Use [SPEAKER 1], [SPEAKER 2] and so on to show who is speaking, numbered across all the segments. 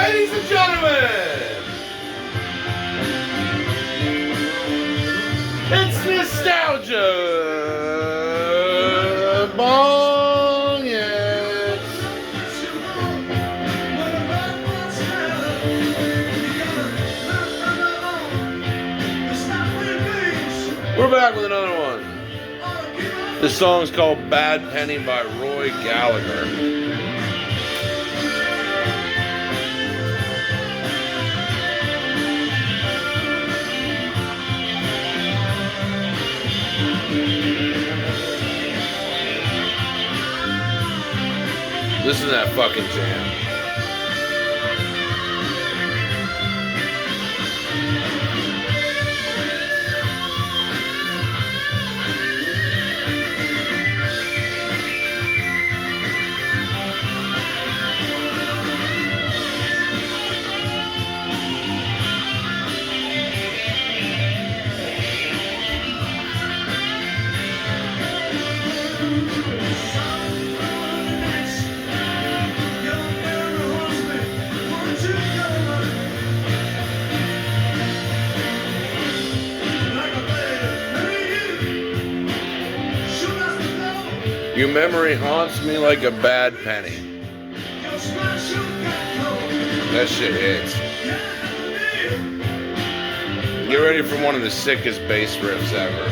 [SPEAKER 1] Ladies and gentlemen, it's Nostalgia Bongets. We're back with another one. This song's called Bad Penny by Roy Gallagher. Listen to that fucking jam. Your memory haunts me like a bad penny. That shit hits. Get ready for one of the sickest bass riffs ever.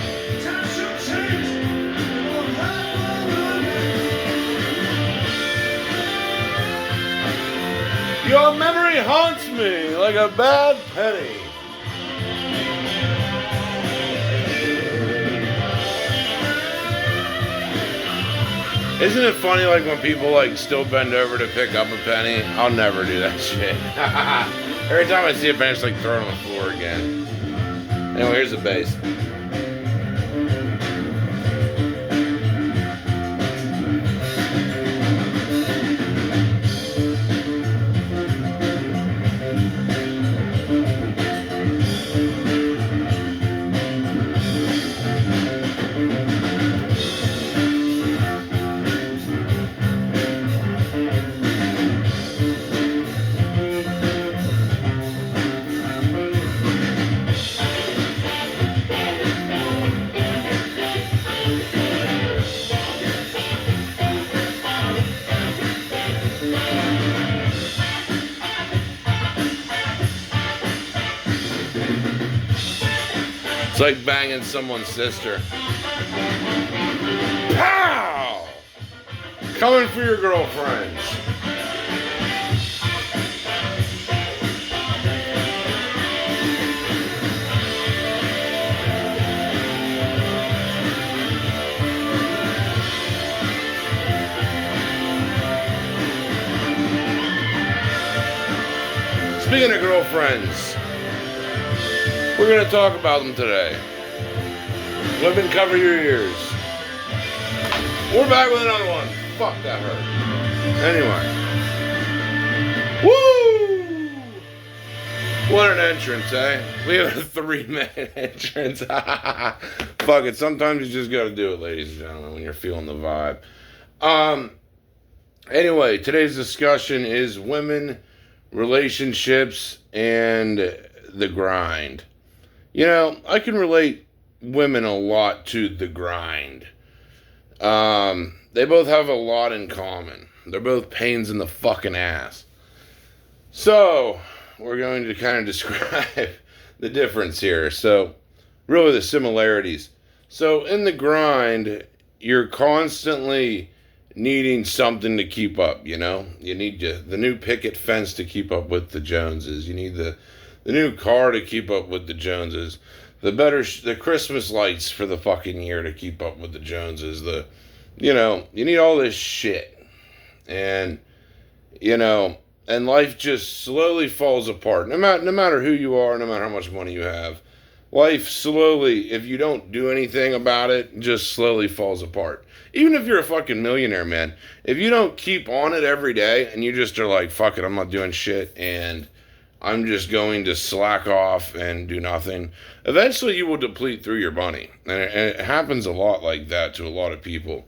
[SPEAKER 1] Your memory haunts me like a bad penny. Isn't it funny, like, when people, like, still bend over to pick up a penny? I'll never do that shit. Every time I see a penny, I just, like, throw it on the floor again. Anyway, here's the bass. It's like banging someone's sister. Pow! Coming for your girlfriends. Speaking of girlfriends, we're going to talk about them today. Women, cover your ears. We're back with another one. Fuck, that hurt. Anyway. Woo! What an entrance, eh? We have a 3-minute entrance. Fuck it. Sometimes you just got to do it, ladies and gentlemen, when you're feeling the vibe. Anyway, today's discussion is women, relationships, and the grind. You know, I can relate women a lot to the grind. They both have a lot in common. They're both pains in the fucking ass. So, we're going to kind of describe the difference here. So, really the similarities. So, in the grind, you're constantly needing something to keep up, you know? You need the new picket fence to keep up with the Joneses. You need the new car to keep up with the Joneses. The Christmas lights for the fucking year to keep up with the Joneses. You need all this shit. And, and life just slowly falls apart. No matter who you are, no matter how much money you have. Life slowly, if you don't do anything about it, just slowly falls apart. Even if you're a fucking millionaire, man. If you don't keep on it every day and you just are like, fuck it, I'm not doing shit and I'm just going to slack off and do nothing, eventually you will deplete through your money. And it happens a lot like that to a lot of people.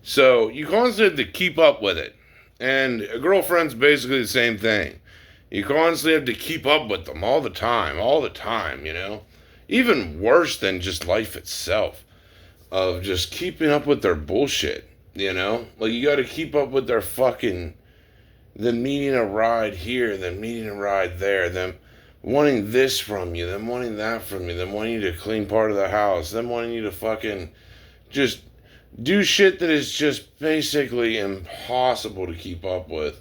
[SPEAKER 1] So you constantly have to keep up with it. And a girlfriend's basically the same thing. You constantly have to keep up with them all the time, you know? Even worse than just life itself, of just keeping up with their bullshit, you know? Like, you gotta keep up with their fucking, them needing a ride here, them needing a ride there, them wanting this from you, them wanting that from you, them wanting you to clean part of the house, them wanting you to fucking just do shit that is just basically impossible to keep up with.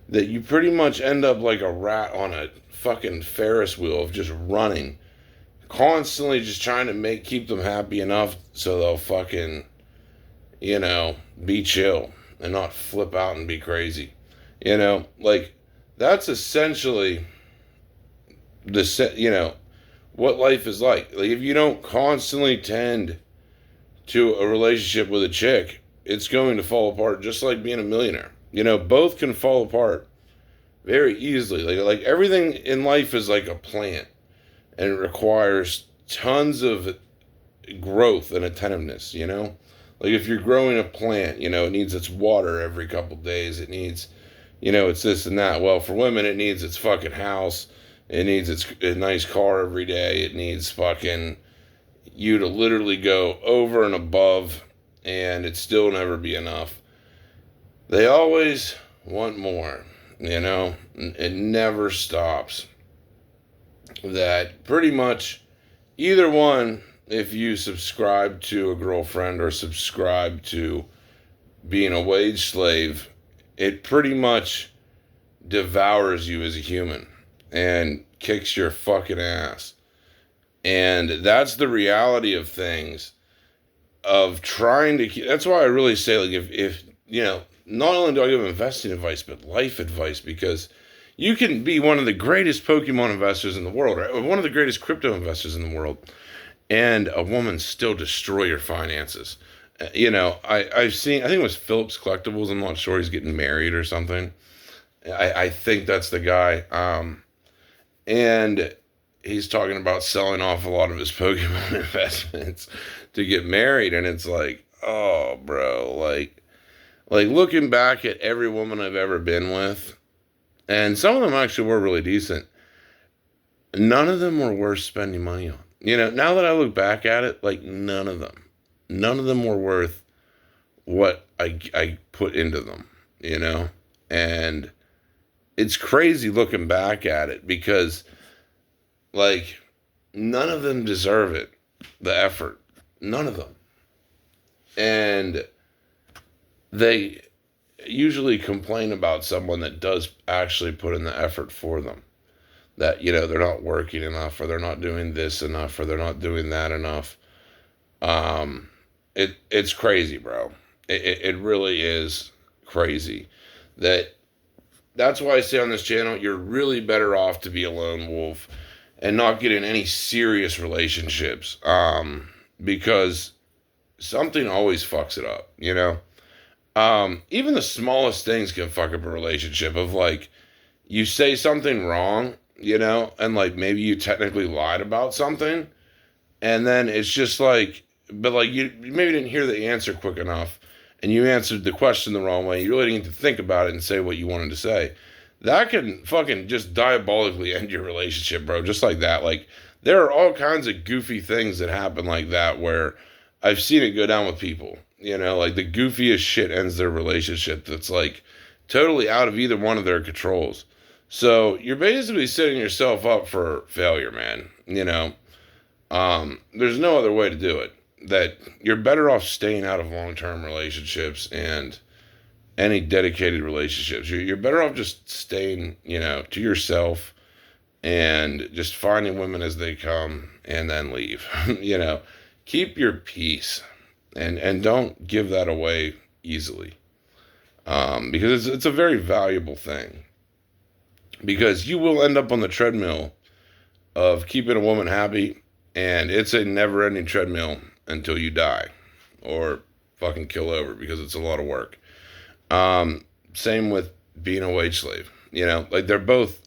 [SPEAKER 1] That you pretty much end up like a rat on a fucking Ferris wheel of just running, constantly just trying to keep them happy enough so they'll fucking, you know, be chill and not flip out and be crazy. You know, like, that's essentially what life is like. Like, if you don't constantly tend to a relationship with a chick, it's going to fall apart, just like being a millionaire. You know, both can fall apart very easily. Like everything in life is like a plant, and it requires tons of growth and attentiveness, you know? Like, if you're growing a plant, you know, it needs its water every couple days. It needs, you know, it's this and that. Well, for women, it needs its fucking house. It needs a nice car every day. It needs fucking you to literally go over and above, and it still never be enough. They always want more, you know? It never stops. That pretty much either one, if you subscribe to a girlfriend or subscribe to being a wage slave, it pretty much devours you as a human and kicks your fucking ass. And that's the reality of things, of trying to keep. That's why I really say, like, if you know, not only do I give investing advice, but life advice, because you can be one of the greatest Pokemon investors in the world, or one of the greatest crypto investors in the world, and a woman still destroy your finances. You know, I've seen, I think it was Phillips Collectibles, I'm not sure, he's getting married or something. I think that's the guy. And he's talking about selling off a lot of his Pokemon investments to get married, and it's like, oh, bro, like looking back at every woman I've ever been with, and some of them actually were really decent, none of them were worth spending money on. You know, now that I look back at it, like, none of them were worth what I put into them, you know? And it's crazy looking back at it, because, like, none of them deserve it, the effort. None of them. And they usually complain about someone that does actually put in the effort for them. That, you know, they're not working enough, or they're not doing this enough, or they're not doing that enough. It's crazy, bro. It really is crazy. That's why I say on this channel, you're really better off to be a lone wolf and not get in any serious relationships. Because something always fucks it up, you know? Even the smallest things can fuck up a relationship, of like, you say something wrong, you know, and like maybe you technically lied about something, and then it's just like, but like you maybe didn't hear the answer quick enough, and you answered the question the wrong way. You really didn't get to think about it and say what you wanted to say. That can fucking just diabolically end your relationship, bro. Just like that. Like, there are all kinds of goofy things that happen like that, where I've seen it go down with people. You know, like, the goofiest shit ends their relationship that's like totally out of either one of their controls. So you're basically setting yourself up for failure, man. You know, there's no other way to do it. That you're better off staying out of long-term relationships and any dedicated relationships. You're better off just staying, you know, to yourself, and just finding women as they come and then leave. You know, keep your peace, and don't give that away easily, because it's a very valuable thing. Because you will end up on the treadmill of keeping a woman happy, and it's a never-ending treadmill until you die or fucking kill over, because it's a lot of work. Same with being a wage slave. You know, like, they're both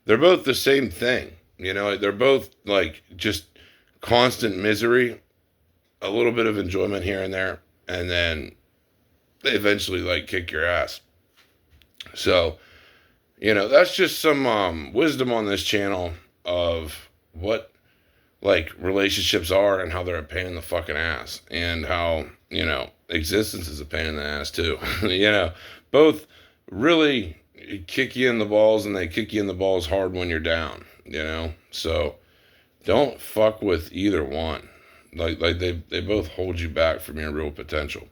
[SPEAKER 1] the same thing. You know, they're both like just constant misery, a little bit of enjoyment here and there, and then they eventually like kick your ass. So, That's just some wisdom on this channel of what like relationships are and how they're a pain in the fucking ass, and how existence is a pain in the ass too. Both really kick you in the balls, and they kick you in the balls hard when you're down. So don't fuck with either one. Like they both hold you back from your real potential.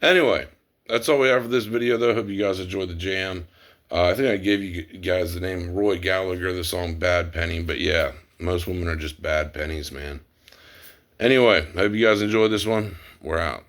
[SPEAKER 1] Anyway, that's all we have for this video, though. Hope you guys enjoyed the jam. I think I gave you guys the name Roy Gallagher, the song Bad Penny. But yeah, most women are just bad pennies, man. Anyway, hope you guys enjoyed this one. We're out.